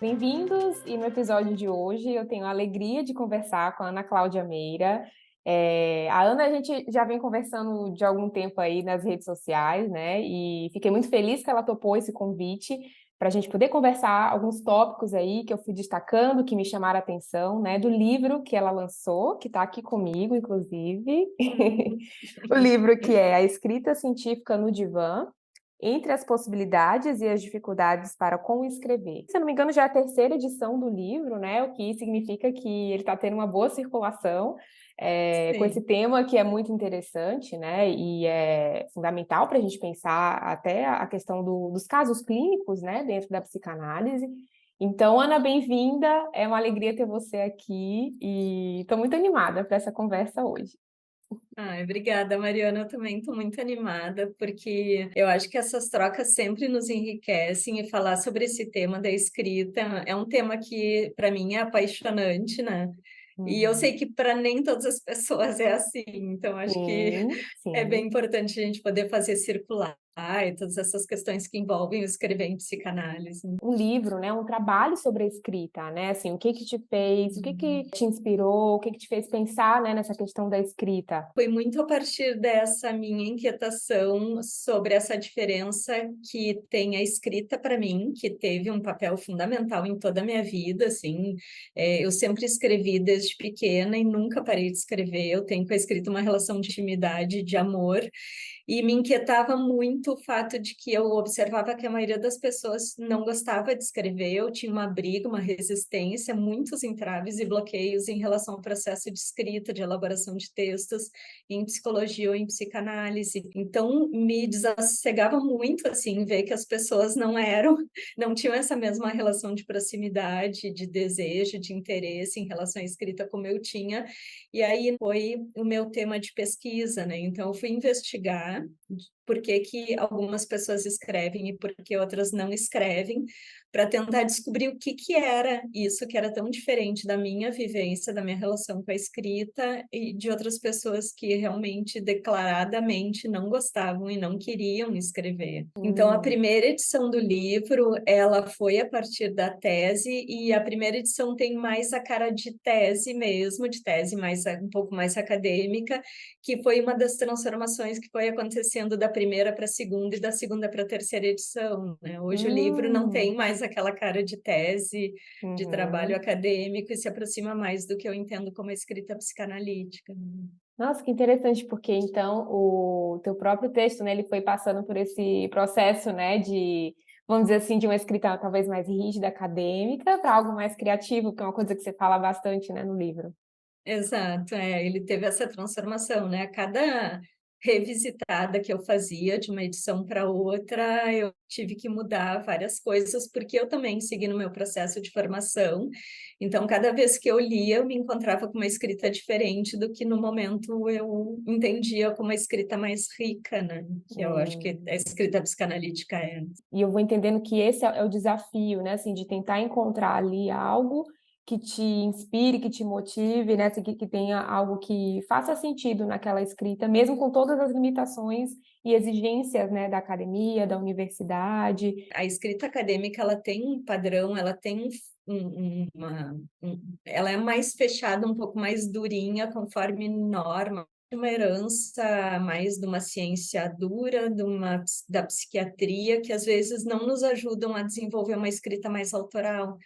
Bem-vindos, e no episódio de hoje eu tenho a alegria de conversar com a Ana Cláudia Meira. A Ana, a gente já vem conversando de algum tempo aí nas redes sociais, né? E fiquei muito feliz que ela topou esse convite para a gente poder conversar alguns tópicos aí que eu fui destacando, que me chamaram a atenção, né? Do livro que ela lançou, que está aqui comigo, inclusive. Hum. O livro que é A Escrita Científica no Divã, entre as possibilidades e as dificuldades para com escrever. Se eu não me engano, já é a terceira edição do livro, né? O que significa que ele está tendo uma boa circulação, com esse Sim. tema que é muito interessante, né? E é fundamental para a gente pensar até a questão dos casos clínicos, né? Dentro da psicanálise. Então, Ana, bem-vinda. É uma alegria ter você aqui e estou muito animada para essa conversa hoje. Ai, obrigada, Mariana. Eu também estou muito animada, porque eu acho que essas trocas sempre nos enriquecem e falar sobre esse tema da escrita é um tema que, para mim, é apaixonante, né? E eu sei Uhum. que para nem todas as pessoas é assim, então acho que Sim, é bem sim. importante a gente poder fazer circular e todas essas questões que envolvem o escrever em psicanálise. Um livro, né, um trabalho sobre a escrita, né, assim, o que que te fez, o que que te inspirou, o que que te fez pensar, né, nessa questão da escrita? Foi muito a partir dessa minha inquietação sobre essa diferença que tem a escrita para mim, que teve um papel fundamental em toda a minha vida, assim, eu sempre escrevi desde pequena e nunca parei de escrever, eu tenho com a escrita uma relação de intimidade, de amor, e me inquietava muito o fato de que eu observava que a maioria das pessoas não gostava de escrever, eu tinha uma briga, uma resistência, muitos entraves e bloqueios em relação ao processo de escrita, de elaboração de textos, em psicologia ou em psicanálise. Então, me desassossegava muito, assim, ver que as pessoas não tinham essa mesma relação de proximidade, de desejo, de interesse em relação à escrita como eu tinha, e aí foi o meu tema de pesquisa, né? Então, eu fui investigar por que que algumas pessoas escrevem e por que outras não escrevem, para tentar descobrir o que que era isso que era tão diferente da minha vivência, da minha relação com a escrita e de outras pessoas que realmente declaradamente não gostavam e não queriam escrever. Então, a Hum. primeira edição do livro, ela foi a partir da tese, e a primeira edição tem mais a cara de tese mesmo, de tese mais um pouco mais acadêmica, que foi uma das transformações que foi acontecendo da primeira para a segunda e da segunda para a terceira edição, né? Hoje o livro não tem Hum. mais aquela cara de tese, de trabalho Uhum. acadêmico, e se aproxima mais do que eu entendo como a escrita psicanalítica. Nossa, que interessante, porque então o teu próprio texto, né, ele foi passando por esse processo, né, de, vamos dizer assim, de uma escrita talvez mais rígida, acadêmica, para algo mais criativo, que é uma coisa que você fala bastante, né, no livro. Exato, ele teve essa transformação, né? A cada revisitada que eu fazia de uma edição para outra, eu tive que mudar várias coisas, porque eu também segui no meu processo de formação. Então, cada vez que eu lia, eu me encontrava com uma escrita diferente do que no momento eu entendia como uma escrita mais rica, né? Que eu acho que Hum. a escrita psicanalítica é. E eu vou entendendo que esse é o desafio, né, assim, de tentar encontrar ali algo que te inspire, que te motive, né, assim, que tenha algo que faça sentido naquela escrita, mesmo com todas as limitações e exigências, né, da academia, da universidade. A escrita acadêmica, ela tem um padrão, ela tem ela é mais fechada, um pouco mais durinha, conforme norma, uma herança mais de uma ciência dura, da psiquiatria, que às vezes não nos ajudam a desenvolver uma escrita mais autoral.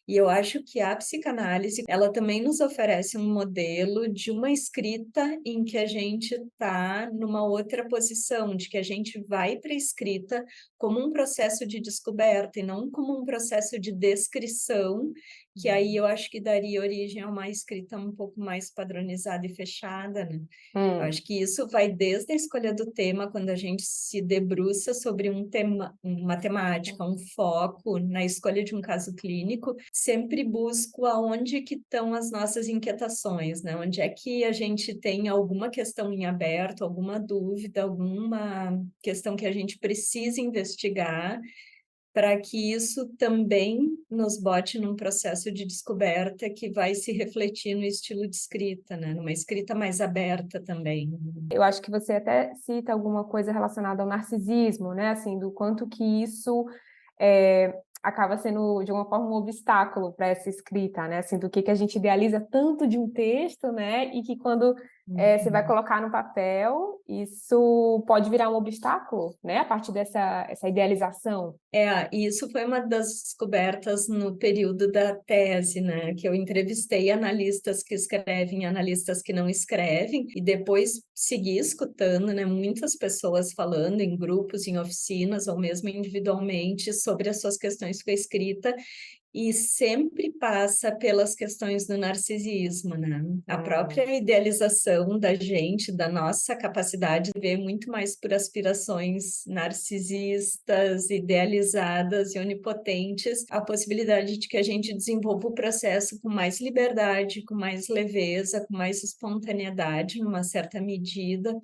E eu acho que a psicanálise, ela também nos oferece um modelo de uma escrita em que a gente está numa outra posição, de que a gente vai para a escrita como um processo de descoberta e não como um processo de descrição, que aí eu acho que daria origem a uma escrita um pouco mais padronizada e fechada, né? Eu Hum. acho que isso vai desde a escolha do tema, quando a gente se debruça sobre um tema, uma temática, um foco na escolha de um caso clínico, sempre busco aonde que estão as nossas inquietações, né? Onde é que a gente tem alguma questão em aberto, alguma dúvida, alguma questão que a gente precisa investigar, para que isso também nos bote num processo de descoberta que vai se refletir no estilo de escrita, né? Numa escrita mais aberta também. Eu acho que você até cita alguma coisa relacionada ao narcisismo, né, assim, do quanto que isso, acaba sendo, de uma forma, um obstáculo para essa escrita, né, assim, do que a gente idealiza tanto de um texto, né, e que quando, você vai Uhum. colocar no papel, isso pode virar um obstáculo, né, a partir dessa essa idealização. E isso foi uma das descobertas no período da tese, né? Que eu entrevistei analistas que escrevem, analistas que não escrevem, e depois segui escutando, né? Muitas pessoas falando em grupos, em oficinas, ou mesmo individualmente, sobre as suas questões com a escrita, e sempre passa pelas questões do narcisismo, né? A Hum. própria idealização da gente, da nossa capacidade de ver muito mais por aspirações narcisistas, idealizadas e onipotentes, a possibilidade de que a gente desenvolva o processo com mais liberdade, com mais leveza, com mais espontaneidade, numa certa medida,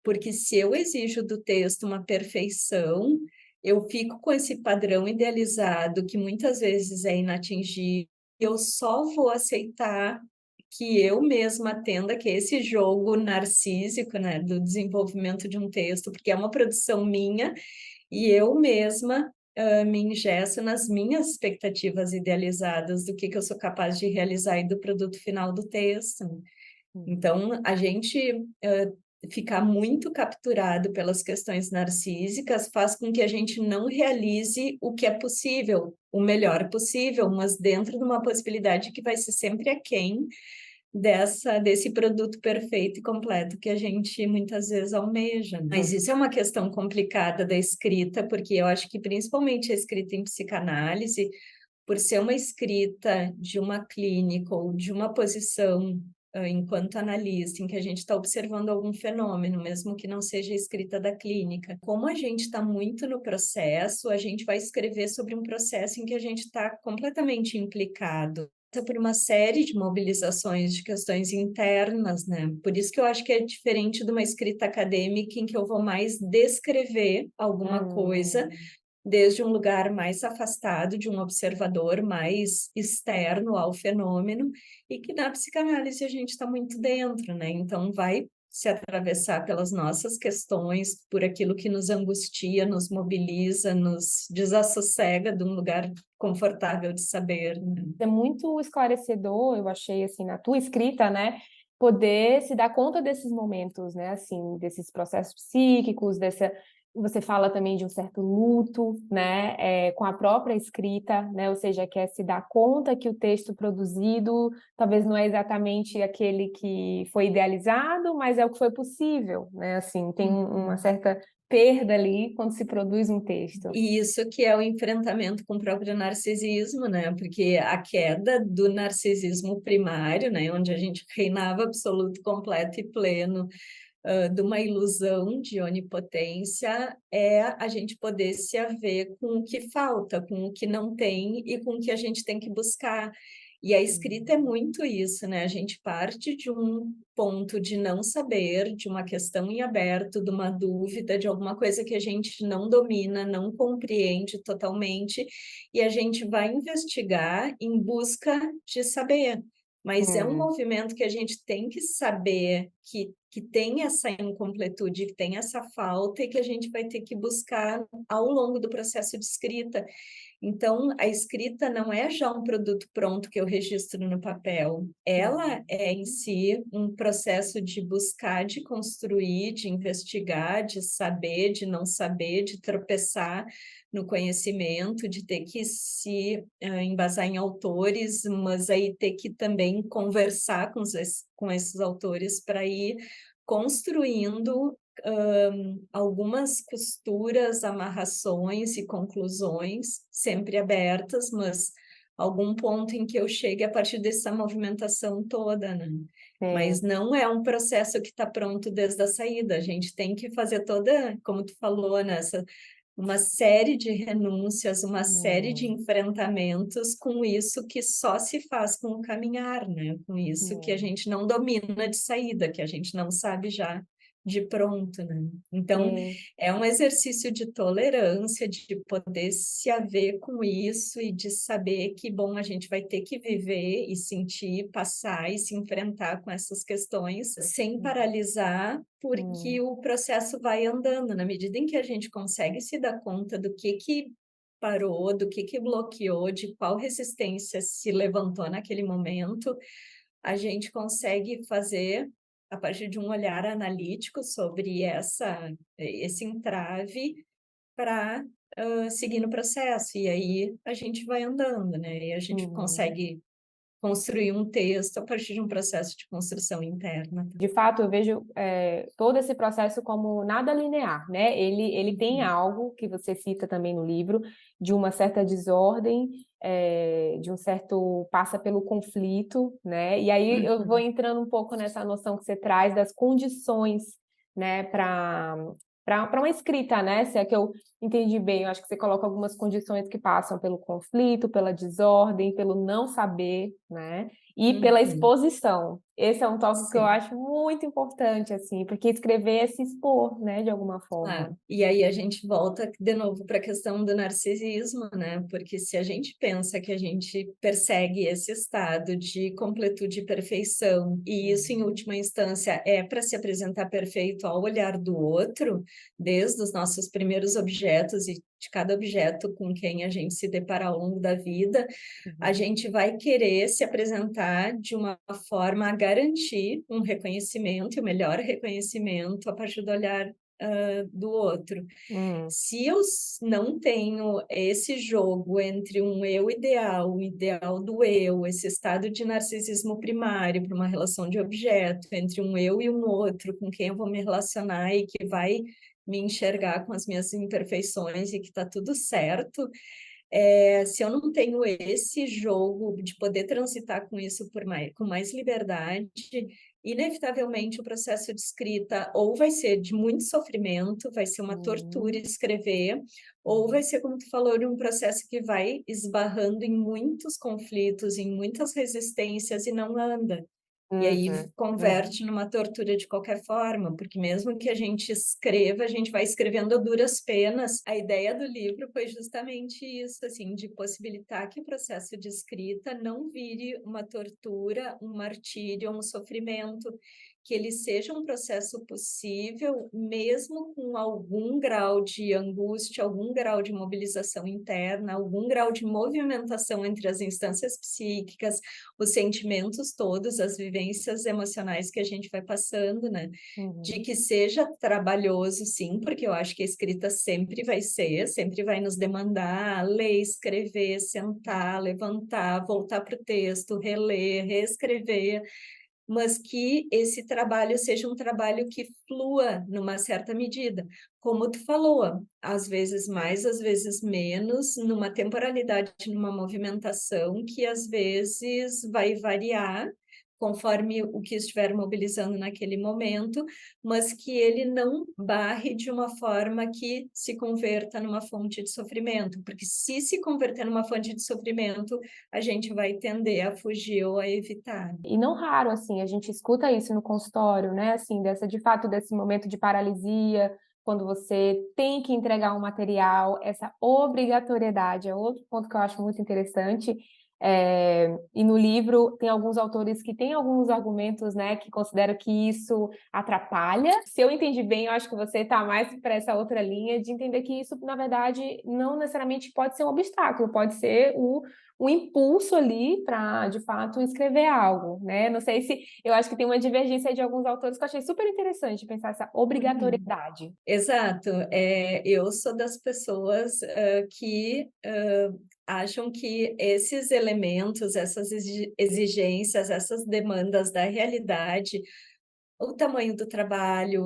porque se eu exijo do texto uma perfeição, eu fico com esse padrão idealizado que muitas vezes é inatingível, eu só vou aceitar que eu mesma atenda, que é esse jogo narcísico, né, do desenvolvimento de um texto, porque é uma produção minha e eu mesma me engesso nas minhas expectativas idealizadas do que eu sou capaz de realizar e do produto final do texto. Uhum. Então, a gente ficar muito capturado pelas questões narcísicas faz com que a gente não realize o que é possível, o melhor possível, mas dentro de uma possibilidade que vai ser sempre aquém desse produto perfeito e completo que a gente muitas vezes almeja, né? Mas isso é uma questão complicada da escrita, porque eu acho que principalmente a escrita em psicanálise, por ser uma escrita de uma clínica ou de uma posição enquanto analista, em que a gente está observando algum fenômeno, mesmo que não seja a escrita da clínica. Como a gente está muito no processo, a gente vai escrever sobre um processo em que a gente está completamente implicado por uma série de mobilizações de questões internas, né? Por isso que eu acho que é diferente de uma escrita acadêmica em que eu vou mais descrever alguma coisa Hum. desde um lugar mais afastado, de um observador mais externo ao fenômeno, e que na psicanálise a gente está muito dentro, né? Então vai se atravessar pelas nossas questões, por aquilo que nos angustia, nos mobiliza, nos desassossega de um lugar confortável de saber, né? É muito esclarecedor, eu achei, assim, na tua escrita, né, poder se dar conta desses momentos, né, assim, desses processos psíquicos, dessa você fala também de um certo luto, né, com a própria escrita, né, ou seja, quer se dar conta que o texto produzido talvez não é exatamente aquele que foi idealizado, mas é o que foi possível, né, assim, tem uma Uhum. certa perda ali quando se produz um texto. E isso que é o enfrentamento com o próprio narcisismo, né? Porque a queda do narcisismo primário, né? Onde a gente reinava absoluto, completo e pleno, de uma ilusão de onipotência, é a gente poder se haver com o que falta, com o que não tem e com o que a gente tem que buscar. E a escrita é muito isso, né? A gente parte de um ponto de não saber, de uma questão em aberto, de uma dúvida, de alguma coisa que a gente não domina, não compreende totalmente, e a gente vai investigar em busca de saber. Mas é um Hum, movimento que a gente tem que saber que tem essa incompletude, que tem essa falta, e que a gente vai ter que buscar ao longo do processo de escrita. Então, a escrita não é já um produto pronto que eu registro no papel. Ela uhum, é em si um processo de buscar, de construir, de investigar, de saber, de não saber, de tropeçar no conhecimento, de ter que se embasar em autores, mas aí ter que também conversar com esses autores para ir construindo algumas costuras, amarrações e conclusões, sempre abertas, mas algum ponto em que eu chegue a partir dessa movimentação toda, né? Mas sim. não é um processo que está pronto desde a saída. A gente tem que fazer toda, como tu falou, nessa uma série de renúncias, uma série de Hum, enfrentamentos com isso que só se faz com o caminhar, né? Com isso que a hum. gente não domina de saída, que a gente não sabe já de pronto, né? Então, Sim. é um exercício de tolerância, de poder se haver com isso e de saber que, bom, a gente vai ter que viver e sentir, passar e se enfrentar com essas questões sem paralisar, porque Hum, o processo vai andando. Na medida em que a gente consegue se dar conta do que parou, do que bloqueou, de qual resistência se levantou naquele momento, a gente consegue fazer a partir de um olhar analítico sobre esse entrave para seguir no processo. E aí a gente vai andando, né? E a gente Uhum. consegue construir um texto a partir de um processo de construção interna. De fato, eu vejo todo esse processo como nada linear, né? Ele tem Uhum, algo que você cita também no livro, de uma certa desordem, de um certo passa pelo conflito, né? E aí eu vou uhum, entrando um pouco nessa noção que você traz das condições, né, para uma escrita, né? Se é que eu entendi bem, eu acho que você coloca algumas condições que passam pelo conflito, pela desordem, pelo não saber, né? E pela uhum. exposição. Esse é um tópico que eu Sim. acho muito importante, assim, porque escrever é se expor, né, de alguma Ah, forma. e aí a gente volta de novo para a questão do narcisismo, né? Porque se a gente pensa que a gente persegue esse estado de completude e perfeição, e isso, em Uhum, última instância, é para se apresentar perfeito ao olhar do outro, desde os nossos primeiros objetos e de cada objeto com quem a gente se depara ao longo da vida, a uhum, gente vai querer se apresentar de uma forma a garantir um reconhecimento, e o melhor reconhecimento a partir do olhar do outro. uhum, Se eu não tenho esse jogo entre um eu ideal, o ideal do eu, esse estado de narcisismo primário para uma relação de objeto, entre um eu e um outro, com quem eu vou me relacionar e que vai me enxergar com as minhas imperfeições e que está tudo certo, se eu não tenho esse jogo de poder transitar com isso com mais liberdade, inevitavelmente o processo de escrita ou vai ser de muito sofrimento, vai ser uma tortura uhum, escrever, ou vai uhum, ser, como tu falou, um processo que vai esbarrando em muitos conflitos, em muitas resistências e não anda. E aí uhum, uhum. converte numa tortura de qualquer forma, porque mesmo que a gente escreva, a gente vai escrevendo a duras penas. A ideia do livro foi justamente isso, assim, de possibilitar que o processo de escrita não vire uma tortura, um martírio, um sofrimento, que ele seja um processo possível, mesmo com algum grau de angústia, algum grau de mobilização interna, algum grau de movimentação entre as instâncias psíquicas, os sentimentos todos, as vivências emocionais que a gente vai passando, né? De Uhum. que seja trabalhoso, sim, porque eu acho que a escrita sempre vai ser, sempre vai nos demandar ler, escrever, sentar, levantar, voltar para o texto, reler, reescrever, mas que esse trabalho seja um trabalho que flua numa certa medida. Como tu falou, às vezes mais, às vezes menos, numa temporalidade, numa movimentação que às vezes vai variar conforme o que estiver mobilizando naquele momento, mas que ele não barre de uma forma que se converta numa fonte de sofrimento, porque se converter numa fonte de sofrimento, a gente vai tender a fugir ou a evitar. E não raro, assim, a gente escuta isso no consultório, né? Assim, de fato, desse momento de paralisia, quando você tem que entregar um material, essa obrigatoriedade é outro ponto que eu acho muito interessante. E no livro tem alguns autores que têm alguns argumentos, né, que consideram que isso atrapalha. Se eu entendi bem, eu acho que você está mais para essa outra linha de entender que isso, na verdade, não necessariamente pode ser um obstáculo, pode ser um impulso ali para, de fato, escrever algo, né? Não sei se eu acho que tem uma divergência de alguns autores que eu achei super interessante pensar essa Uhum. obrigatoriedade. Exato. Eu sou das pessoas que acham que esses elementos, essas exigências, essas demandas da realidade, o tamanho do trabalho,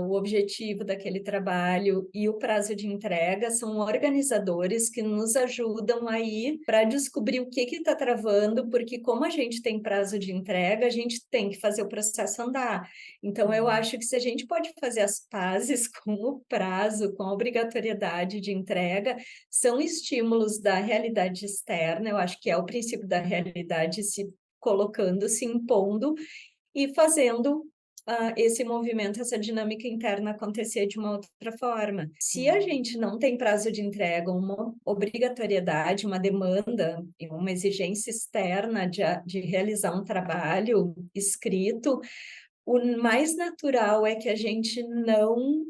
o objetivo daquele trabalho e o prazo de entrega são organizadores que nos ajudam aí para descobrir o que está travando, porque como a gente tem prazo de entrega, a gente tem que fazer o processo andar. Então, eu Uhum, acho que se a gente pode fazer as pazes com o prazo, com a obrigatoriedade de entrega, são estímulos da realidade externa, eu acho que é o princípio da realidade se colocando, se impondo, e fazendo esse movimento, essa dinâmica interna acontecer de uma outra forma. Se a uhum, gente não tem prazo de entrega, uma obrigatoriedade, uma demanda, uma exigência externa de realizar um trabalho escrito, o mais natural é que a gente não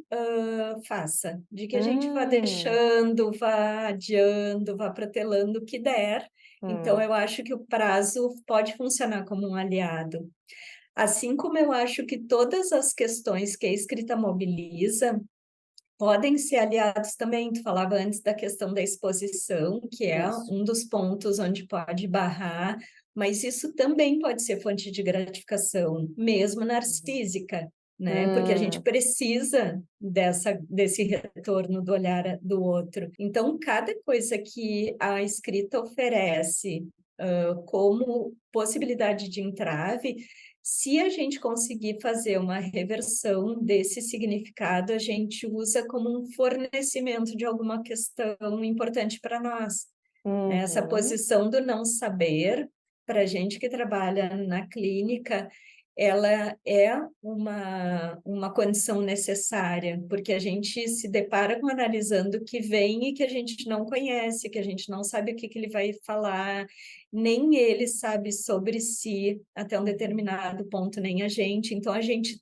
faça, de que a gente vá Hum, deixando, vá adiando, vá protelando o que der. Então, hum, eu acho que o prazo pode funcionar como um aliado. Assim como eu acho que todas as questões que a escrita mobiliza podem ser aliados também. Tu falava antes da questão da exposição, que é isso. um dos pontos onde pode barrar, mas isso também pode ser fonte de gratificação, mesmo narcísica, né? Porque a gente Hum, precisa desse retorno do olhar do outro. Então, cada coisa que a escrita oferece, como possibilidade de entrave, se a gente conseguir fazer uma reversão desse significado, a gente usa como um fornecimento de alguma questão importante para nós, né? Essa uhum, posição do não saber, para a gente que trabalha na clínica, ela é uma condição necessária, porque a gente se depara com analisando que vem e que a gente não conhece, que a gente não sabe o que ele vai falar, nem ele sabe sobre si até um uhum. determinado ponto, nem a gente. Então, a gente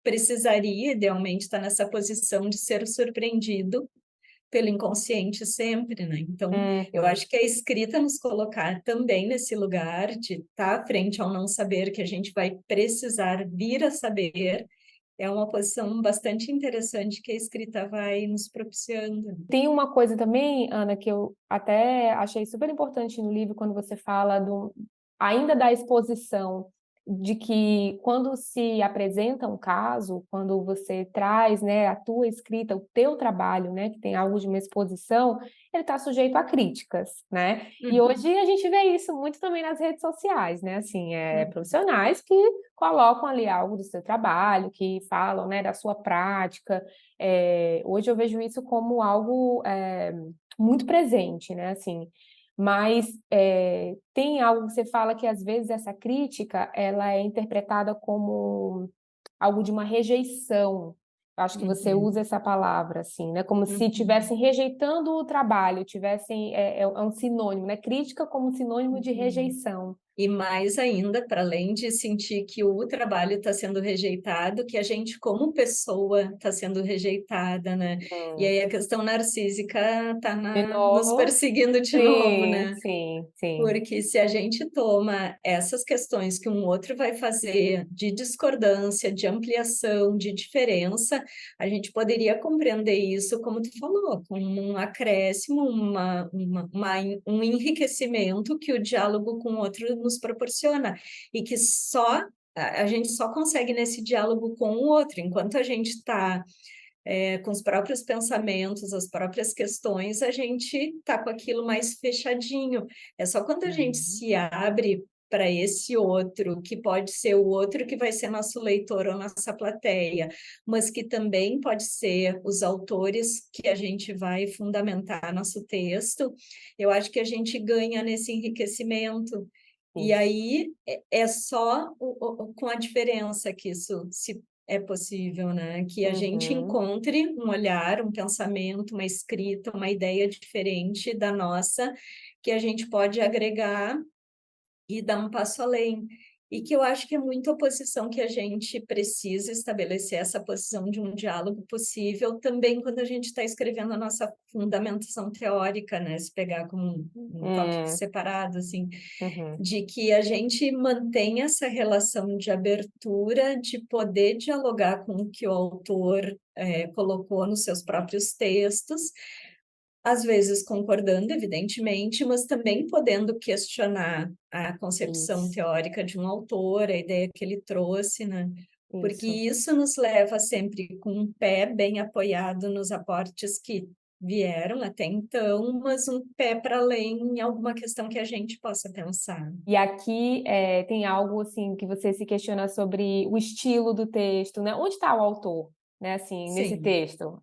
precisaria, idealmente, estar nessa posição de ser surpreendido pelo inconsciente sempre, né? Então, eu Uhum. acho que a escrita nos colocar também nesse lugar de estar frente ao não saber, que a gente vai precisar vir a saber, é uma posição bastante interessante que a escrita vai nos propiciando, né? Tem uma coisa também, Ana, que eu até achei super importante no livro, quando você fala ainda da exposição, de que quando se apresenta um caso, quando você traz, né, a tua escrita, o teu trabalho, né, que tem algo de uma exposição, ele está sujeito a críticas, né? E Uhum, hoje a gente vê isso muito também nas redes sociais, né? Assim, uhum, profissionais que colocam ali algo do seu trabalho, que falam, né, da sua prática. Hoje eu vejo isso como algo muito presente, né? Assim, mas tem algo que você fala que às vezes essa crítica ela é interpretada como algo de uma rejeição. Eu acho que você usa uhum, essa palavra assim, né? Como se uhum, estivessem rejeitando o trabalho, tivessem é um sinônimo, né? Crítica como sinônimo de uhum. rejeição. E mais ainda, para além de sentir que o trabalho está sendo rejeitado, que a gente, como pessoa, está sendo rejeitada, né? E Hum. aí a questão narcísica está De nos novo? perseguindo de novo, Sim, né? sim, sim. Porque se a gente toma essas questões que um outro vai fazer de discordância, de ampliação, de diferença, a gente poderia compreender isso, como tu falou, como um acréscimo, um enriquecimento que o diálogo com o outro nos proporciona, e que só a gente só consegue nesse diálogo com o outro, enquanto a gente está com os próprios pensamentos, as próprias questões, a gente está com aquilo mais fechadinho. É só quando a gente Uhum. se abre para esse outro, que pode ser o outro que vai ser nosso leitor ou nossa plateia, mas que também pode ser os autores que a gente vai fundamentar nosso texto, eu acho que a gente ganha nesse enriquecimento. E Isso. aí é só com a diferença que isso se é possível, né? Que a gente Uhum. encontre um olhar, um pensamento, uma escrita, uma ideia diferente da nossa, que a gente pode agregar e dar um passo além. E que eu acho que é muita oposição que a gente precisa estabelecer essa posição de um diálogo possível também quando a gente está escrevendo a nossa fundamentação teórica, né? Se pegar como um tópico Hum, separado, assim, uhum. de que a gente mantenha essa relação de abertura, de poder dialogar com o que o autor colocou nos seus próprios textos, às vezes concordando, evidentemente, mas também podendo questionar a concepção Isso, teórica de um autor, a ideia que ele trouxe, né? Porque isso. isso nos leva sempre com um pé bem apoiado nos aportes que vieram até então, mas um pé para além em alguma questão que a gente possa pensar. E aqui tem algo assim que você se questiona sobre o estilo do texto, né? Onde está o autor, né? Assim, nesse Sim. texto,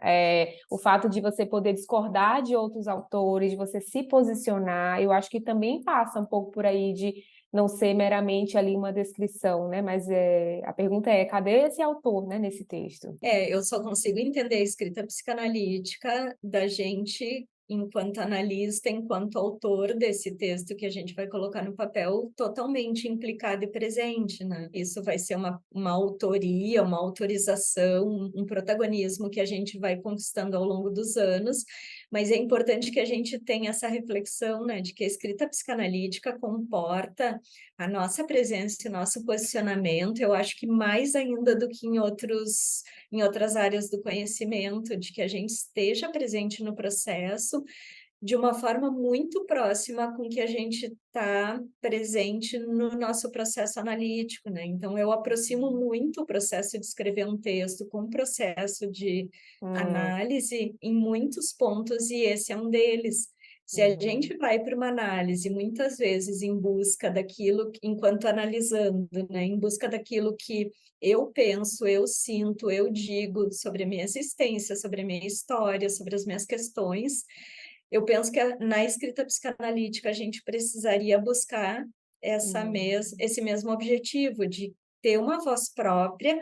o fato de você poder discordar de outros autores, de você se posicionar, eu acho que também passa um pouco por aí de não ser meramente ali uma descrição, né? Mas a pergunta é, cadê esse autor, né? Nesse texto? Eu só consigo entender a escrita psicanalítica da gente enquanto analista, enquanto autor desse texto que a gente vai colocar no papel, totalmente implicado e presente, né? Isso vai ser uma autoria, uma autorização, um protagonismo que a gente vai conquistando ao longo dos anos, mas é importante que a gente tenha essa reflexão, né, de que a escrita psicanalítica comporta a nossa presença e nosso posicionamento, eu acho que mais ainda do que em outras áreas do conhecimento, de que a gente esteja presente no processo de uma forma muito próxima com que a gente está presente no nosso processo analítico, né? Então, eu aproximo muito o processo de escrever um texto com o processo de análise em muitos pontos, e esse é um deles. Se a gente vai para uma análise, muitas vezes em busca daquilo, enquanto analisando, né, em busca daquilo que eu penso, eu sinto, eu digo sobre a minha existência, sobre a minha história, sobre as minhas questões, eu penso que na escrita psicanalítica a gente precisaria buscar esse mesmo objetivo de ter uma voz própria,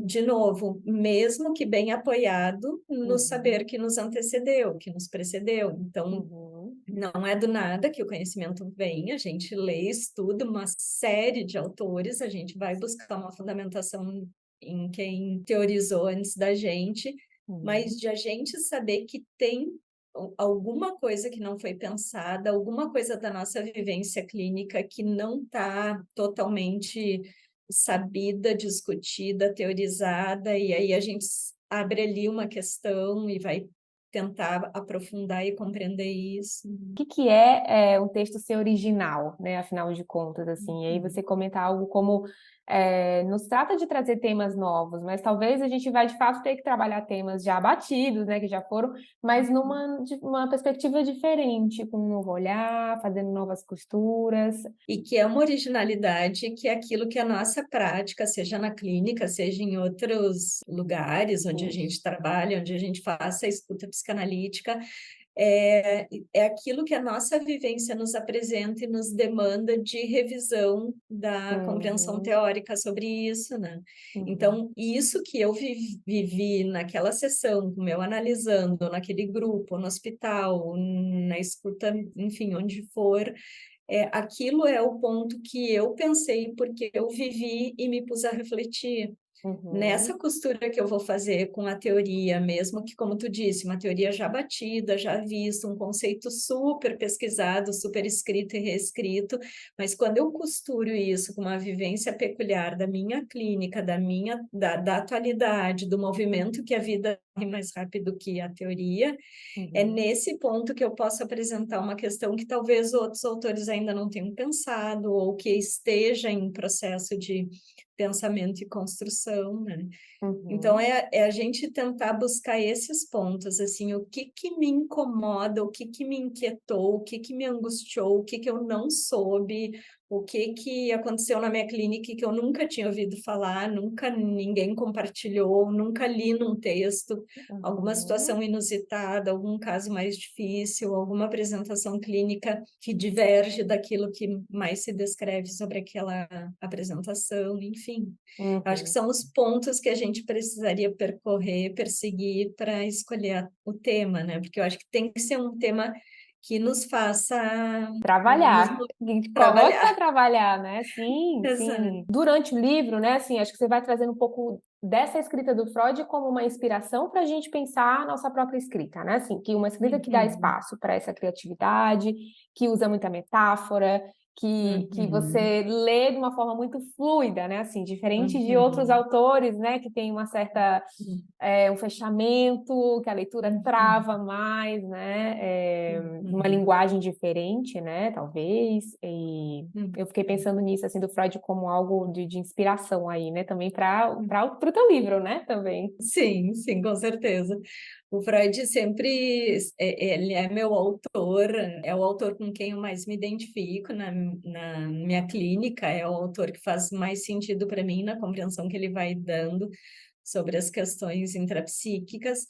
de novo, mesmo que bem apoiado no saber que nos antecedeu, que nos precedeu. Então, não é do nada que o conhecimento vem, a gente lê, estuda uma série de autores, a gente vai buscar uma fundamentação em quem teorizou antes da gente, mas de a gente saber que tem alguma coisa que não foi pensada, alguma coisa da nossa vivência clínica que não está totalmente sabida, discutida, teorizada, e aí a gente abre ali uma questão e vai tentar aprofundar e compreender isso. Que é, um texto ser original, né, afinal de contas, assim, e aí você comentar algo como, nos trata de trazer temas novos, mas talvez a gente vai de fato ter que trabalhar temas já batidos, né, que já foram, mas de uma perspectiva diferente, com um novo olhar, fazendo novas costuras. E que é uma originalidade, que é aquilo que a nossa prática, seja na clínica, seja em outros lugares onde a gente trabalha, onde a gente faça a escuta psicanalítica, é aquilo que a nossa vivência nos apresenta e nos demanda de revisão da compreensão teórica sobre isso, né? Então, isso que eu vivi naquela sessão, como eu analisando, naquele grupo, no hospital, na escuta, enfim, onde for, aquilo é o ponto que eu pensei porque eu vivi e me pus a refletir. Nessa costura que eu vou fazer com a teoria, mesmo que, como tu disse, uma teoria já batida, já vista, um conceito super pesquisado, super escrito e reescrito, mas quando eu costuro isso com uma vivência peculiar da minha clínica, da atualidade, do movimento que a vida corre mais rápido que a teoria, é nesse ponto que eu posso apresentar uma questão que talvez outros autores ainda não tenham pensado, ou que esteja em processo de pensamento e construção, né? Então, é a gente tentar buscar esses pontos, assim, o que me incomoda, o que me inquietou, o que me angustiou, o que eu não soube, o que aconteceu na minha clínica que eu nunca tinha ouvido falar, nunca ninguém compartilhou, nunca li num texto, alguma situação inusitada, algum caso mais difícil, alguma apresentação clínica que diverge daquilo que mais se descreve sobre aquela apresentação, enfim. Acho que são os pontos que a gente precisaria percorrer, perseguir para escolher o tema, né? Porque eu acho que tem que ser um tema que nos faça Trabalhar, que coloque para trabalhar. trabalhar, né? Sim, Exato. sim. Durante o livro, né, assim, acho que você vai trazendo um pouco dessa escrita do Freud como uma inspiração para a gente pensar a nossa própria escrita, né? Assim, que uma escrita que dá espaço para essa criatividade, que usa muita metáfora, que você lê de uma forma muito fluida, né? Assim, diferente de outros autores, né, que tem uma certa um fechamento, que a leitura trava mais, né? Uma linguagem diferente, né? Talvez. E eu fiquei pensando nisso, assim, do Freud como algo de inspiração aí, né? Também para o teu livro, né? Também. Sim, sim, com certeza. O Freud sempre, ele é meu autor, é o autor com quem eu mais me identifico na minha clínica, é o autor que faz mais sentido para mim na compreensão que ele vai dando sobre as questões intrapsíquicas,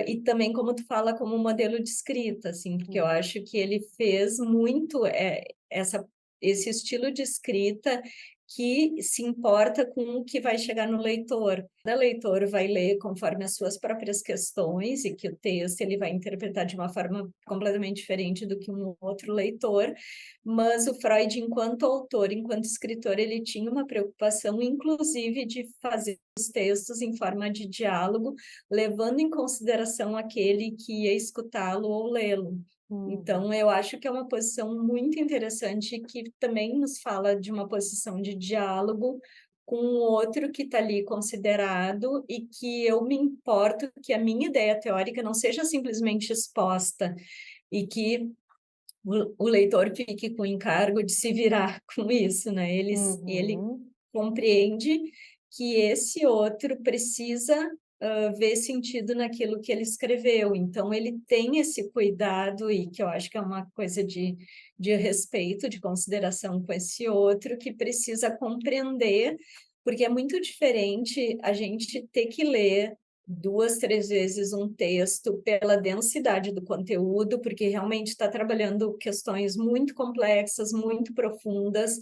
e também, como tu fala, como modelo de escrita, assim, porque eu acho que ele fez muito esse estilo de escrita que se importa com o que vai chegar no leitor. O leitor vai ler conforme as suas próprias questões e que o texto ele vai interpretar de uma forma completamente diferente do que um outro leitor, mas o Freud, enquanto autor, enquanto escritor, ele tinha uma preocupação, inclusive, de fazer os textos em forma de diálogo, levando em consideração aquele que ia escutá-lo ou lê-lo. Então, eu acho que é uma posição muito interessante que também nos fala de uma posição de diálogo com o outro que está ali considerado e que eu me importo que a minha ideia teórica não seja simplesmente exposta e que o leitor fique com o encargo de se virar com isso, né? Ele Uhum. compreende que esse outro precisa ver sentido naquilo que ele escreveu. Então, ele tem esse cuidado, e que eu acho que é uma coisa de respeito, de consideração com esse outro, que precisa compreender, porque é muito diferente a gente ter que ler 2, 3 vezes um texto pela densidade do conteúdo, porque realmente está trabalhando questões muito complexas, muito profundas,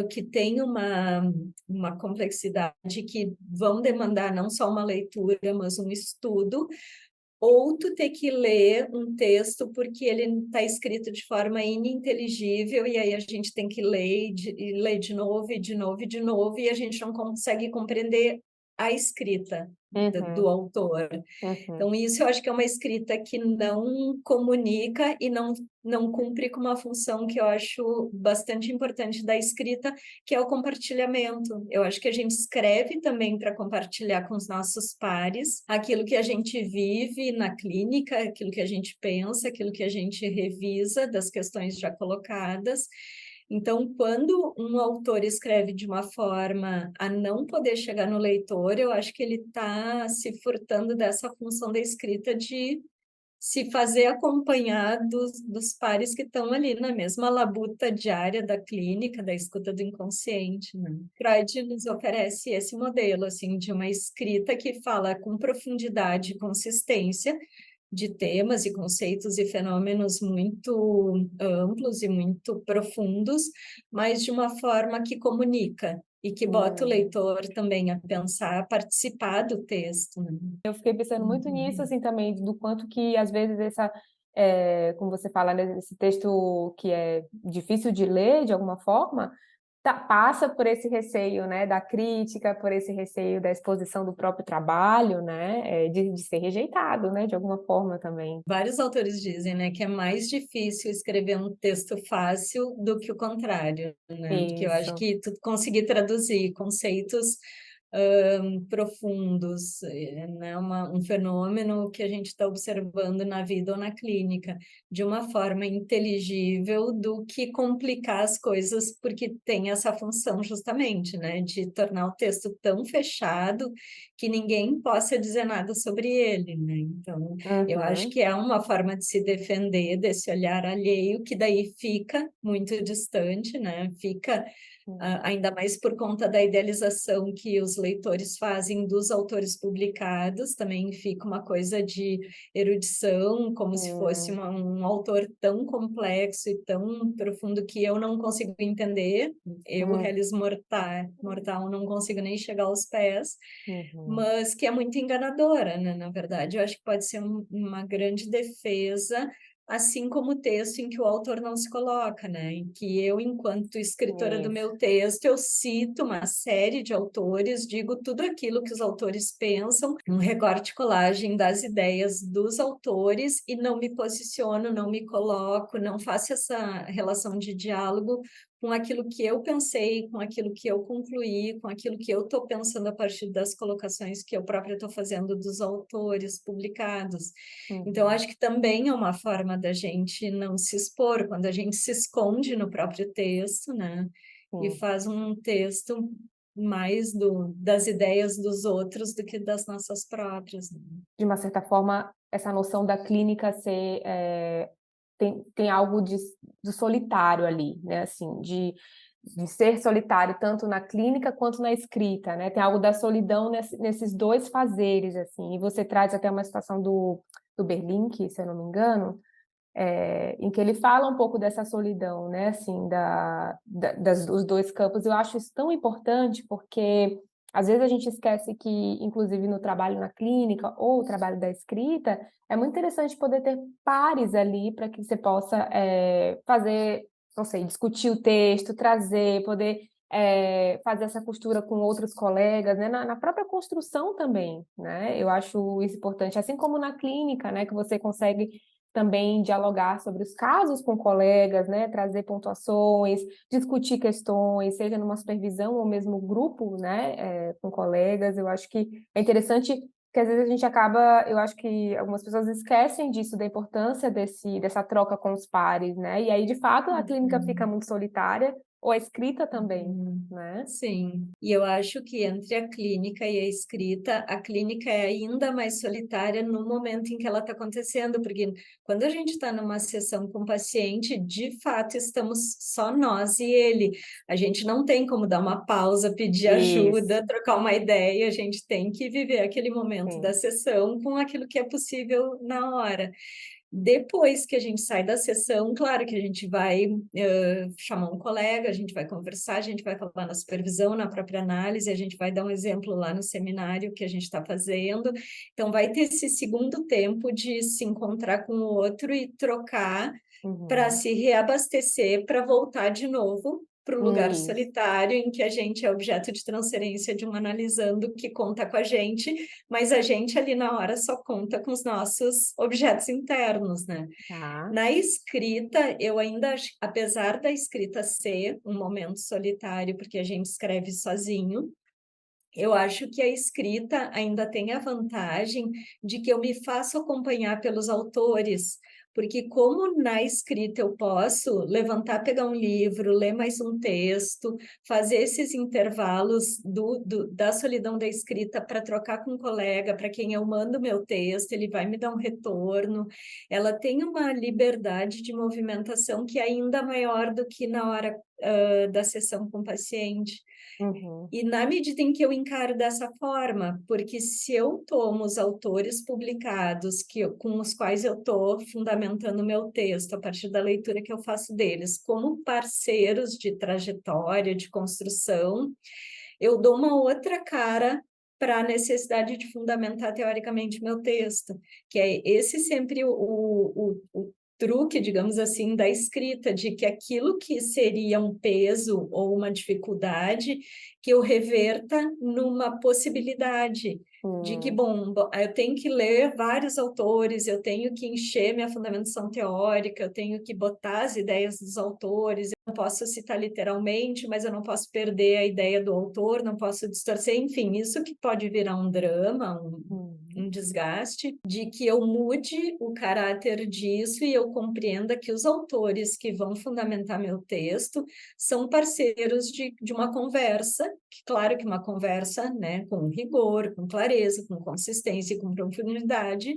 que têm uma complexidade que vão demandar não só uma leitura, mas um estudo, ou tu ter que ler um texto porque ele está escrito de forma ininteligível, e aí a gente tem que ler e ler de novo, e de novo, e de novo, e a gente não consegue compreender a escrita do Uhum. autor. Uhum. Então, isso eu acho que é uma escrita que não comunica e não cumpre com uma função que eu acho bastante importante da escrita, que é o compartilhamento. Eu acho que a gente escreve também para compartilhar com os nossos pares aquilo que a gente vive na clínica, aquilo que a gente pensa, aquilo que a gente revisa das questões já colocadas. Então, quando um autor escreve de uma forma a não poder chegar no leitor, eu acho que ele está se furtando dessa função da escrita de se fazer acompanhar dos pares que estão ali na mesma labuta diária da clínica, da escuta do inconsciente, né? Freud nos oferece esse modelo, assim, de uma escrita que fala com profundidade e consistência de temas e conceitos e fenômenos muito amplos e muito profundos, mas de uma forma que comunica e que bota o Uhum. leitor também a pensar, a participar do texto, né? Eu fiquei pensando muito nisso, assim, também, do quanto que, às vezes, como você fala, né, esse texto que é difícil de ler, de alguma forma, passa por esse receio, né, da crítica, por esse receio da exposição do próprio trabalho, né, de ser rejeitado, né, de alguma forma também. Vários autores dizem, né, que é mais difícil escrever um texto fácil do que o contrário, né? Que eu acho Isso. que tu conseguir traduzir conceitos profundos, né? Um fenômeno que a gente está observando na vida ou na clínica, de uma forma inteligível, do que complicar as coisas, porque tem essa função justamente, né? De tornar o texto tão fechado que ninguém possa dizer nada sobre ele, né? Então, eu acho Uhum. que é uma forma de se defender desse olhar alheio, que daí fica muito distante, né? Fica ainda mais por conta da idealização que os leitores fazem dos autores publicados, também fica uma coisa de erudição, como se fosse Hum. um autor tão complexo e tão profundo que eu não consigo entender, eu, Hum. Relis mortal, não consigo nem chegar aos pés, Uhum. mas que é muito enganadora, né? Na verdade, eu acho que pode ser uma grande defesa, assim como o texto em que o autor não se coloca, né? Em que eu, enquanto escritora do Isso. meu texto, eu cito uma série de autores, digo tudo aquilo que os autores pensam, um recorte colagem das ideias dos autores, e não me posiciono, não me coloco, não faço essa relação de diálogo com aquilo que eu pensei, com aquilo que eu concluí, com aquilo que eu estou pensando a partir das colocações que eu própria estou fazendo dos autores publicados. Então, Uhum. acho que também é uma forma da gente não se expor, quando a gente se esconde no próprio texto, né? E Sim. faz um texto mais das ideias dos outros do que das nossas próprias, né? De uma certa forma, essa noção da clínica ser, tem algo do solitário ali, né, assim, de ser solitário tanto na clínica quanto na escrita, né, tem algo da solidão nesses 2 fazeres, assim, e você traz até uma situação do Berlink, se eu não me engano, em que ele fala um pouco dessa solidão, né, assim, dos dois campos. Eu acho isso tão importante porque às vezes a gente esquece que, inclusive no trabalho na clínica ou o trabalho da escrita, é muito interessante poder ter pares ali para que você possa fazer, não sei, discutir o texto, trazer, poder fazer essa costura com outros colegas, né, na própria construção também, né? Eu acho isso importante, assim como na clínica, né, que você consegue também dialogar sobre os casos com colegas, né, trazer pontuações, discutir questões, seja numa supervisão ou mesmo grupo, né, com colegas. Eu acho que é interessante que às vezes a gente acaba, eu acho que algumas pessoas esquecem disso, da importância dessa troca com os pares, né, e aí, de fato, a clínica fica Uhum. muito solitária, ou a escrita também, Uhum. né? Sim, e eu acho que entre a clínica e a escrita, a clínica é ainda mais solitária no momento em que ela está acontecendo, porque quando a gente está numa sessão com o paciente, de fato estamos só nós e ele. A gente não tem como dar uma pausa, pedir Isso, ajuda, trocar uma ideia, a gente tem que viver aquele momento da sim. sessão com aquilo que é possível na hora. Depois que a gente sai da sessão, claro que a gente vai chamar um colega, a gente vai conversar, a gente vai falar na supervisão, na própria análise, a gente vai dar um exemplo lá no seminário que a gente está fazendo. Então, vai ter esse segundo tempo de se encontrar com o outro e trocar para Uhum. se reabastecer, para voltar de novo para o lugar Isso. solitário em que a gente é objeto de transferência de um analisando que conta com a gente, mas a gente ali na hora só conta com os nossos objetos internos, né? Tá. Na escrita, eu ainda, apesar da escrita ser um momento solitário, porque a gente escreve sozinho, eu acho que a escrita ainda tem a vantagem de que eu me faço acompanhar pelos autores, porque como na escrita eu posso levantar, pegar um livro, ler mais um texto, fazer esses intervalos da solidão da escrita para trocar com um colega, para quem eu mando meu texto, ele vai me dar um retorno. Ela tem uma liberdade de movimentação que é ainda maior do que na hora da sessão com o paciente. Uhum. E na medida em que eu encaro dessa forma, porque se eu tomo os autores publicados com os quais eu estou fundamentando o meu texto, a partir da leitura que eu faço deles, como parceiros de trajetória, de construção, eu dou uma outra cara para a necessidade de fundamentar teoricamente meu texto, que é esse sempre o truque, digamos assim, da escrita, de que aquilo que seria um peso ou uma dificuldade, que eu reverta numa possibilidade de que, Hum. bom, eu tenho que ler vários autores, eu tenho que encher minha fundamentação teórica, eu tenho que botar as ideias dos autores, eu não posso citar literalmente, mas eu não posso perder a ideia do autor, não posso distorcer, enfim, isso que pode virar um drama, um Uhum. desgaste, de que eu mude o caráter disso e eu compreenda que os autores que vão fundamentar meu texto são parceiros de uma conversa, que claro que uma conversa, né, com rigor, com clareza, com consistência e com profundidade,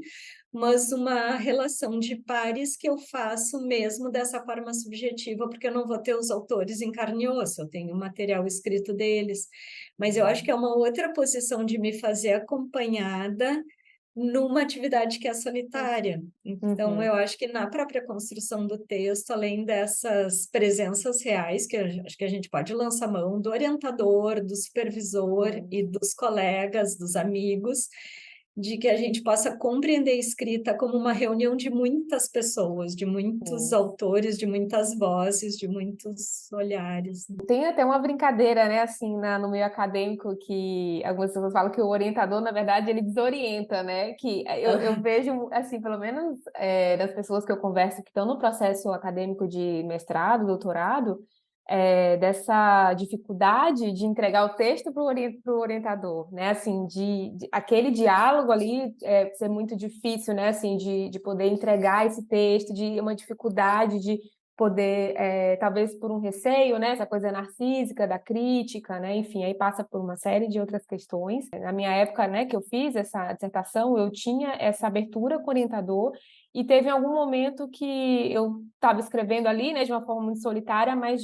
mas uma relação de pares que eu faço mesmo dessa forma subjetiva, porque eu não vou ter os autores em carne e osso, eu tenho o material escrito deles, mas eu acho que é uma outra posição de me fazer acompanhada numa atividade que é solitária. Então, Uhum. eu acho que na própria construção do texto, além dessas presenças reais, que eu acho que a gente pode lançar mão do orientador, do supervisor Uhum. e dos colegas, dos amigos, de que a gente possa compreender a escrita como uma reunião de muitas pessoas, de muitos Sim. autores, de muitas vozes, de muitos olhares. Tem até uma brincadeira, né, assim, no meio acadêmico, que algumas pessoas falam que o orientador, na verdade, ele desorienta, né? Que eu vejo, assim, pelo menos das pessoas que eu converso que estão no processo acadêmico de mestrado, doutorado, dessa dificuldade de entregar o texto para o orientador, né? Assim, aquele diálogo ali ser muito difícil, né? Assim, de poder entregar esse texto, de uma dificuldade de poder, talvez por um receio, né, essa coisa narcísica da crítica, né, enfim, aí passa por uma série de outras questões. Na minha época, né, que eu fiz essa dissertação, eu tinha essa abertura com o orientador E teve algum momento que eu estava escrevendo ali, né, de uma forma muito solitária, mas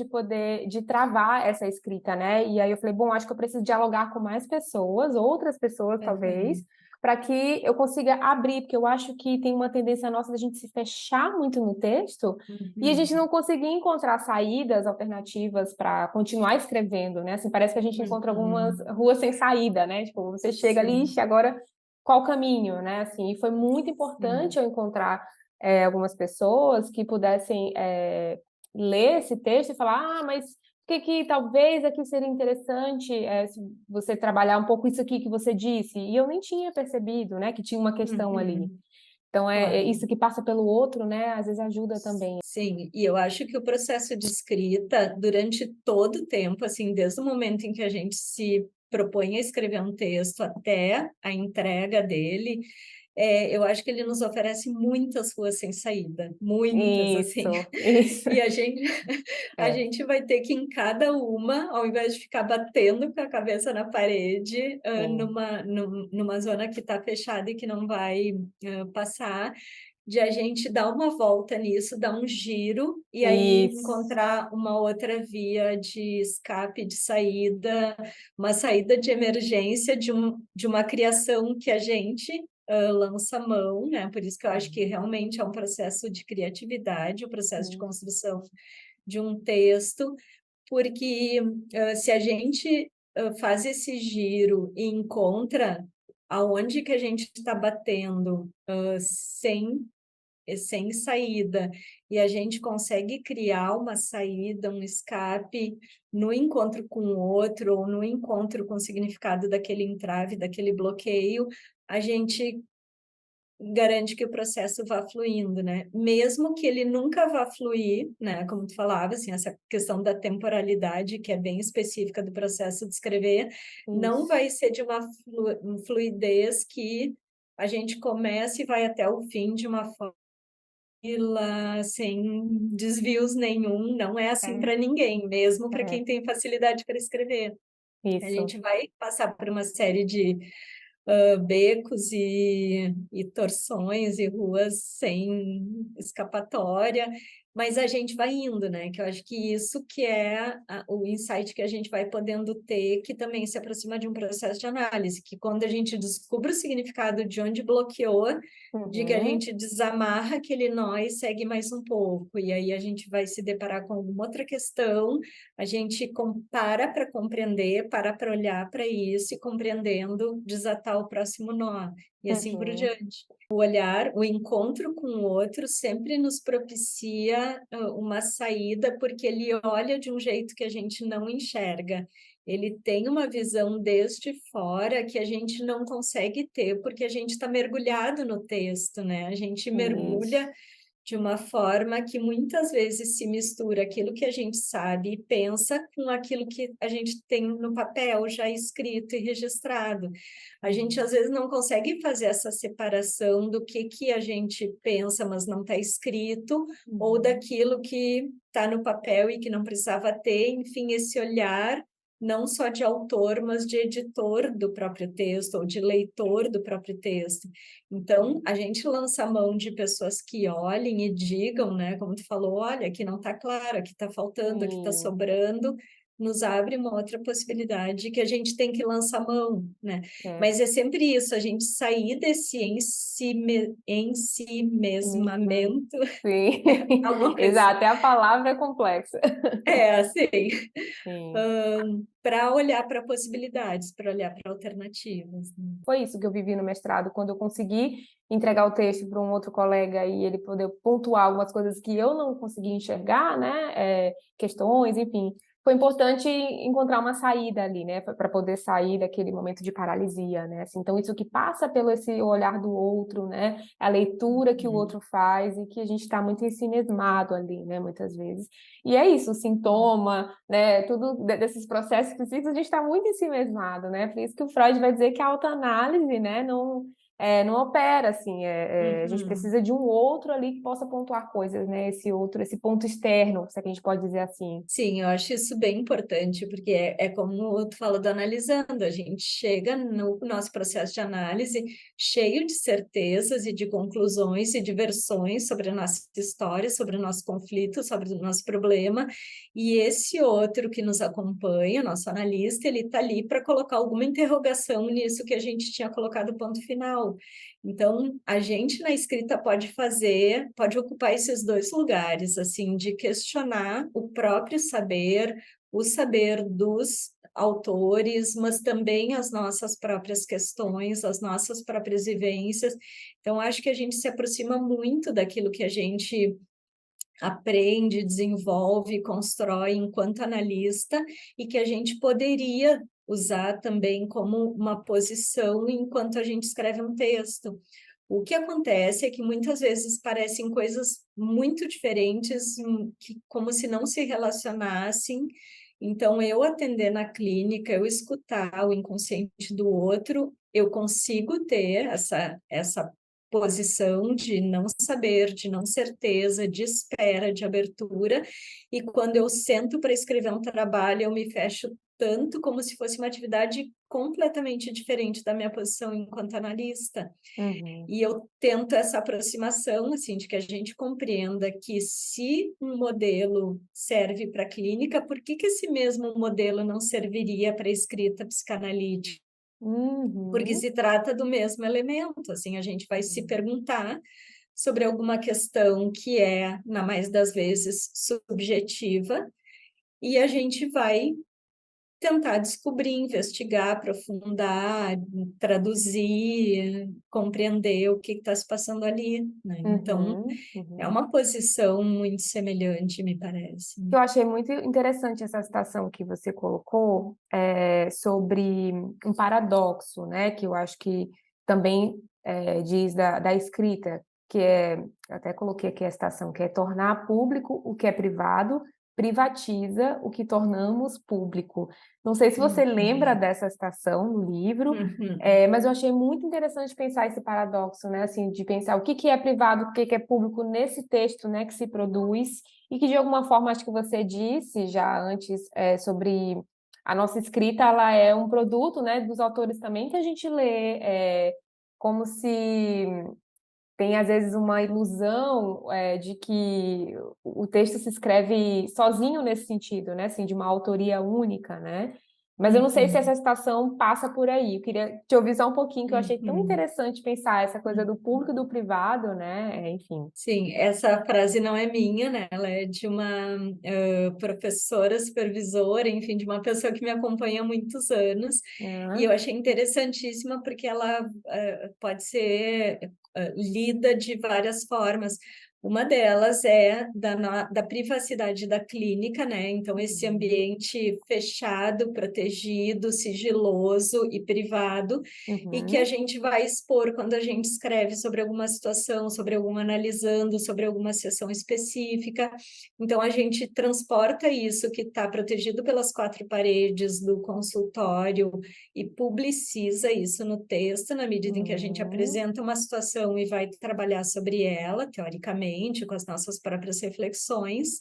de travar essa escrita, né? E aí eu falei, bom, acho que eu preciso dialogar com mais pessoas, outras pessoas talvez, Uhum. para que eu consiga abrir, porque eu acho que tem uma tendência nossa da gente se fechar muito no texto e a gente Uhum. não conseguir encontrar saídas alternativas para continuar escrevendo, né? Assim, parece que a gente encontra algumas Uhum. ruas sem saída, né? Tipo, você chega ali, Sim, ixi, agora qual caminho, né? Assim, e foi muito importante sim. eu encontrar algumas pessoas que pudessem ler esse texto e falar, ah, mas o que que talvez aqui seria interessante se você trabalhar um pouco isso aqui que você disse? E eu nem tinha percebido, né, que tinha uma questão ali. Uhum. Então é Claro. isso que passa pelo outro, né? Às vezes ajuda também. Sim, e eu acho que o processo de escrita, durante todo o tempo, assim, desde o momento em que a gente se propõe a escrever um texto até a entrega dele, eu acho que ele nos oferece muitas ruas sem saída, muitas, assim. Isso, E a gente, a é, gente vai ter que, em cada uma, ao invés de ficar batendo com a cabeça na parede, sim, numa zona que está fechada e que não vai passar, de a gente dar uma volta nisso, dar um giro e aí isso, encontrar uma outra via de escape, de saída, uma saída de emergência de uma criação que a gente lança mão, né? Por isso que eu acho que realmente é um processo de criatividade, o processo de sim, construção de um texto, porque se a gente faz esse giro e encontra aonde que a gente está batendo sem saída, e a gente consegue criar uma saída, um escape no encontro com o outro, ou no encontro com o significado daquele entrave, daquele bloqueio, a gente garante que o processo vá fluindo, né? Mesmo que ele nunca vá fluir, né? Como tu falava, assim, essa questão da temporalidade, que é bem específica do processo de escrever, não isso, vai ser de uma fluidez que a gente começa e vai até o fim de uma forma sem desvios nenhum, não é assim é, para ninguém, mesmo para quem é, tem facilidade para escrever. A isso, gente vai passar por uma série de becos e torções e ruas sem escapatória, mas a gente vai indo, né? Que eu acho que isso que é o insight que a gente vai podendo ter, que também se aproxima de um processo de análise, que quando a gente descobre o significado de onde bloqueou, de que a uhum, gente desamarra aquele nó e segue mais um pouco, e aí a gente vai se deparar com alguma outra questão, a gente para para compreender, para olhar para isso e compreendendo, desatar o próximo nó, e assim por uhum, diante. O olhar, o encontro com o outro sempre nos propicia uma saída, porque ele olha de um jeito que a gente não enxerga. Ele tem uma visão desde fora que a gente não consegue ter, porque a gente está mergulhado no texto, né? A gente isso, mergulha de uma forma que muitas vezes se mistura aquilo que a gente sabe e pensa com aquilo que a gente tem no papel já escrito e registrado. A gente uhum, às vezes não consegue fazer essa separação do que a gente pensa, mas não está escrito, ou uhum, daquilo que está no papel e que não precisava ter, enfim, esse olhar não só de autor, mas de editor do próprio texto ou de leitor do próprio texto. Então, a gente lança a mão de pessoas que olhem e digam, né, como tu falou, olha, aqui não está claro, aqui está faltando, aqui está sim, sobrando, nos abre uma outra possibilidade que a gente tem que lançar mão, né? é. Mas é sempre isso, a gente sair desse em si Mesma. mesmamento, Sim, alguma coisa assim. exato, é a palavra complexa. Assim, Sim. para olhar para possibilidades, para olhar para alternativas, né? Foi isso que eu vivi no mestrado, quando eu consegui entregar o texto para um outro colega e ele poder pontuar algumas coisas que eu não conseguia enxergar, né? Questões, enfim. Foi importante encontrar uma saída ali, né? Para poder sair daquele momento de paralisia, né? Assim, então, isso que passa pelo esse olhar do outro, né? A leitura que o Uhum. outro faz e que a gente está muito ensimesmado ali, né? Muitas vezes. E é isso, o sintoma, né? Tudo desses processos psíquicos, a gente está muito em si mesmado, né? Por isso que o Freud vai dizer que a autoanálise, né? Não, não opera, assim, a gente Uhum. precisa de um outro ali que possa pontuar coisas, né? Esse outro, esse ponto externo, se é que a gente pode dizer assim. Sim, eu acho isso bem importante, porque é como tu fala do analisando, a gente chega no nosso processo de análise cheio de certezas e de conclusões e de versões sobre a nossa história, sobre o noo conflito, sobre o nosso problema, e esse outro que nos acompanha, nosso analista, ele está ali para colocar alguma interrogação nisso que a gente tinha colocado ponto final. Então, a gente na escrita pode ocupar esses dois lugares, assim, de questionar o próprio saber, o saber dos autores, mas também as nossas próprias questões, as nossas próprias vivências. Então, acho que a gente se aproxima muito daquilo que a gente aprende, desenvolve, constrói enquanto analista e que a gente poderia usar também como uma posição enquanto a gente escreve um texto. O que acontece é que muitas vezes parecem coisas muito diferentes, como se não se relacionassem. Então, eu atender na clínica, eu escutar o inconsciente do outro, eu consigo ter essa posição de não saber, de não certeza, de espera, de abertura, e quando eu sento para escrever um trabalho, eu me fecho tanto como se fosse uma atividade completamente diferente da minha posição enquanto analista. Uhum. E eu tento essa aproximação, assim, de que a gente compreenda que se um modelo serve para a clínica, por que que esse mesmo modelo não serviria para a escrita psicanalítica? Porque Uhum. se trata do mesmo elemento, assim, a gente vai se perguntar sobre alguma questão que é, na mais das vezes, subjetiva, e a gente vai tentar descobrir, investigar, aprofundar, traduzir, compreender o que está se passando ali, né? Então, Uhum. é Uhum. uma posição muito semelhante, me parece. Eu achei muito interessante essa citação que você colocou, sobre um paradoxo, né, que eu acho que também, diz da escrita, que até coloquei aqui a citação, que é tornar público o que é privado, privatiza o que tornamos público. Não sei se você lembra Uhum. dessa citação no livro, Uhum. mas eu achei muito interessante pensar esse paradoxo, né, assim, de pensar o que que é privado, o que que é público nesse texto, né, que se produz, e que de alguma forma acho que você disse já antes, sobre a nossa escrita, ela é um produto, né, dos autores também que a gente lê, como se tem às vezes uma ilusão, de que o texto se escreve sozinho nesse sentido, né, assim, de uma autoria única, né. Mas eu não sei se Uhum. essa citação passa por aí. Eu queria te ouvir só um pouquinho, que eu achei tão Uhum. interessante pensar essa coisa Uhum. do público e do privado, né, enfim. Sim, essa frase não é minha, né? Ela é de uma professora, supervisora, enfim, de uma pessoa que me acompanha há muitos anos. E eu Hã. achei interessantíssima porque ela pode ser lida de várias formas. Uma delas é da privacidade da clínica, né? Então, esse Uhum. ambiente fechado, protegido, sigiloso e privado, e que a Uhum. gente vai expor quando a gente escreve sobre alguma situação, sobre algum analisando, sobre alguma sessão específica. Então, a gente transporta isso que está protegido pelas quatro paredes do consultório e publiciza isso no texto, na medida em que a gente Uhum. apresenta uma situação e vai trabalhar sobre ela, teoricamente, com as nossas próprias reflexões,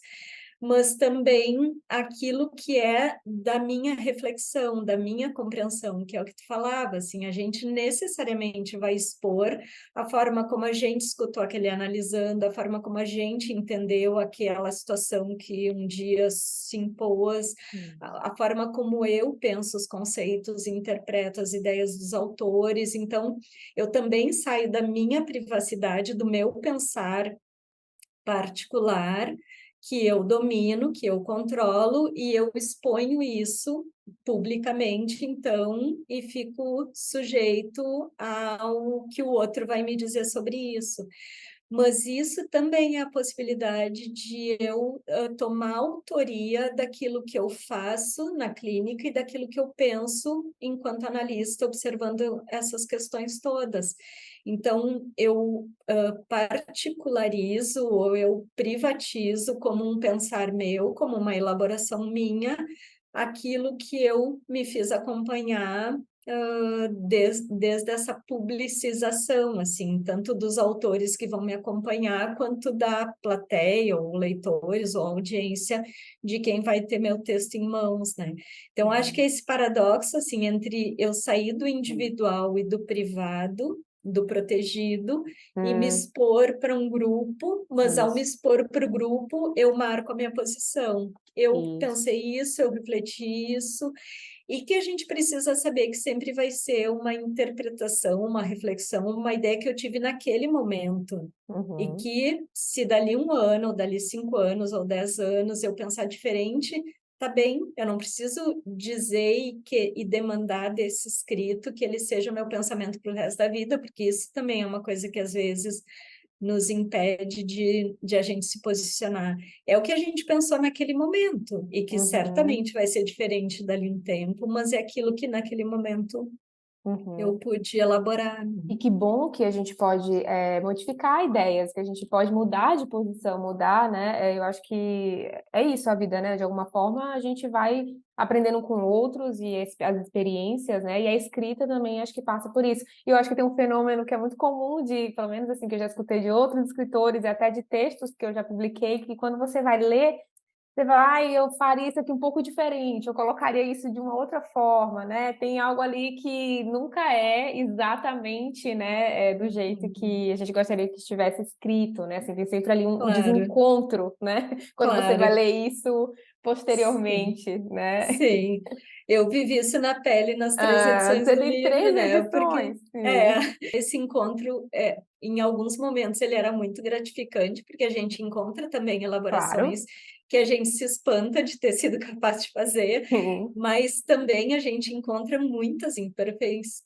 mas também aquilo que é da minha reflexão, da minha compreensão, que é o que tu falava, assim, a gente necessariamente vai expor a forma como a gente escutou aquele analisando, a forma como a gente entendeu aquela situação que um dia se impôs, Hum. a forma como eu penso os conceitos e interpreto as ideias dos autores. Então, eu também saio da minha privacidade, do meu pensar particular, que eu domino, que eu controlo, e eu exponho isso publicamente, então, e fico sujeito ao que o outro vai me dizer sobre isso. Mas isso também é a possibilidade de eu tomar autoria daquilo que eu faço na clínica e daquilo que eu penso enquanto analista, observando essas questões todas. Então, eu particularizo ou eu privatizo como um pensar meu, como uma elaboração minha, aquilo que eu me fiz acompanhar desde essa publicização, assim, tanto dos autores que vão me acompanhar, quanto da plateia, ou leitores, ou audiência de quem vai ter meu texto em mãos, né? Então, acho que esse paradoxo, assim, entre eu sair do individual e do privado, do protegido, e me Hum, expor para um grupo, mas ao me isso, expor para o grupo, eu marco a minha posição. Eu isso. pensei isso, eu refleti isso, e que a gente precisa saber que sempre vai ser uma interpretação, uma reflexão, uma ideia que eu tive naquele momento. E Uhum, que se dali 1 ano, ou dali 5 anos, ou 10 anos, eu pensar diferente, tá bem, eu não preciso dizer e demandar desse escrito que ele seja o meu pensamento para o resto da vida, porque isso também é uma coisa que às vezes nos impede de a gente se posicionar. É o que a gente pensou naquele momento, e que uhum, certamente vai ser diferente dali um tempo, mas é aquilo que naquele momento eu uhum. pude elaborar. E que bom que a gente pode modificar ideias, que a gente pode mudar de posição, mudar, né? Eu acho que é isso a vida, né? De alguma forma a gente vai aprendendo com outros e as experiências, né? E a escrita também acho que passa por isso. E eu acho que tem um fenômeno que é muito comum de, pelo menos assim, que eu já escutei de outros escritores e até de textos que eu já publiquei, que quando você vai ler você fala, ai, eu faria isso aqui um pouco diferente, eu colocaria isso de uma outra forma, né? Tem algo ali que nunca é exatamente, né, do jeito Uhum. que a gente gostaria que estivesse escrito, né? Assim, tem sempre ali um Claro, desencontro, né? Quando você vai claro. ler isso Sim, posteriormente, né? sim. Eu vivi isso na pele nas três Ah, edições você do tem livro, três né? Porque edições, sim, esse encontro, em alguns momentos, ele era muito gratificante, porque a gente encontra também elaborações claro. que a gente se espanta de ter sido capaz de fazer, Sim. mas também a gente encontra muitas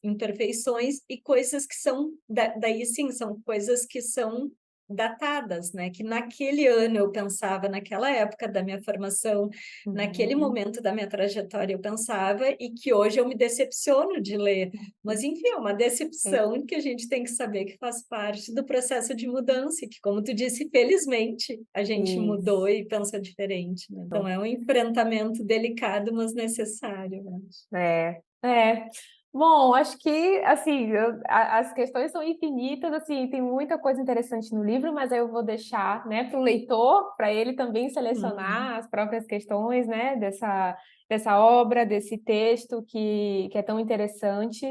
imperfeições e coisas que são, daí sim, são coisas que são datadas, né? Que naquele ano eu pensava, naquela época da minha formação, naquele Uhum. momento da minha trajetória eu pensava, e que hoje eu me decepciono de ler. Mas, enfim, é uma Sim. decepção que a gente tem que saber que faz parte do processo de mudança, e que, como tu disse, felizmente a gente mudou Isso. e pensa diferente, né? Então, é um enfrentamento delicado, mas necessário, eu acho. É. Bom, acho que, assim, as questões são infinitas, assim, tem muita coisa interessante no livro, mas aí eu vou deixar, né, para o leitor, para ele também Uhum. selecionar as próprias questões, né, dessa obra, desse texto que é tão interessante.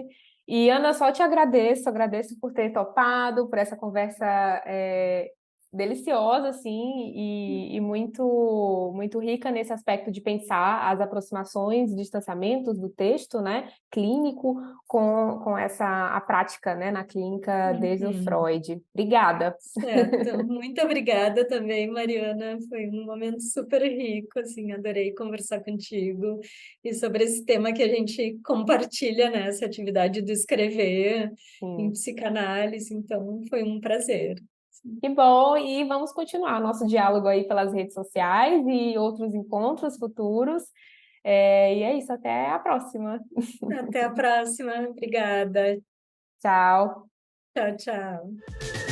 E, Ana, só te agradeço por ter topado, por essa conversa deliciosa, assim, e muito, muito rica nesse aspecto de pensar as aproximações, distanciamentos do texto, né, clínico, com a prática, né, na clínica desde o Uhum. Freud. Obrigada. Certo. Muito obrigada também, Mariana. Foi um momento super rico, assim, adorei conversar contigo e sobre esse tema que a gente compartilha, né, essa atividade do escrever em Sim. psicanálise. Então, foi um prazer. Que bom, e vamos continuar nosso diálogo aí pelas redes sociais e outros encontros futuros. E é isso, até a próxima. Até a próxima. Obrigada. Tchau. Tchau, tchau.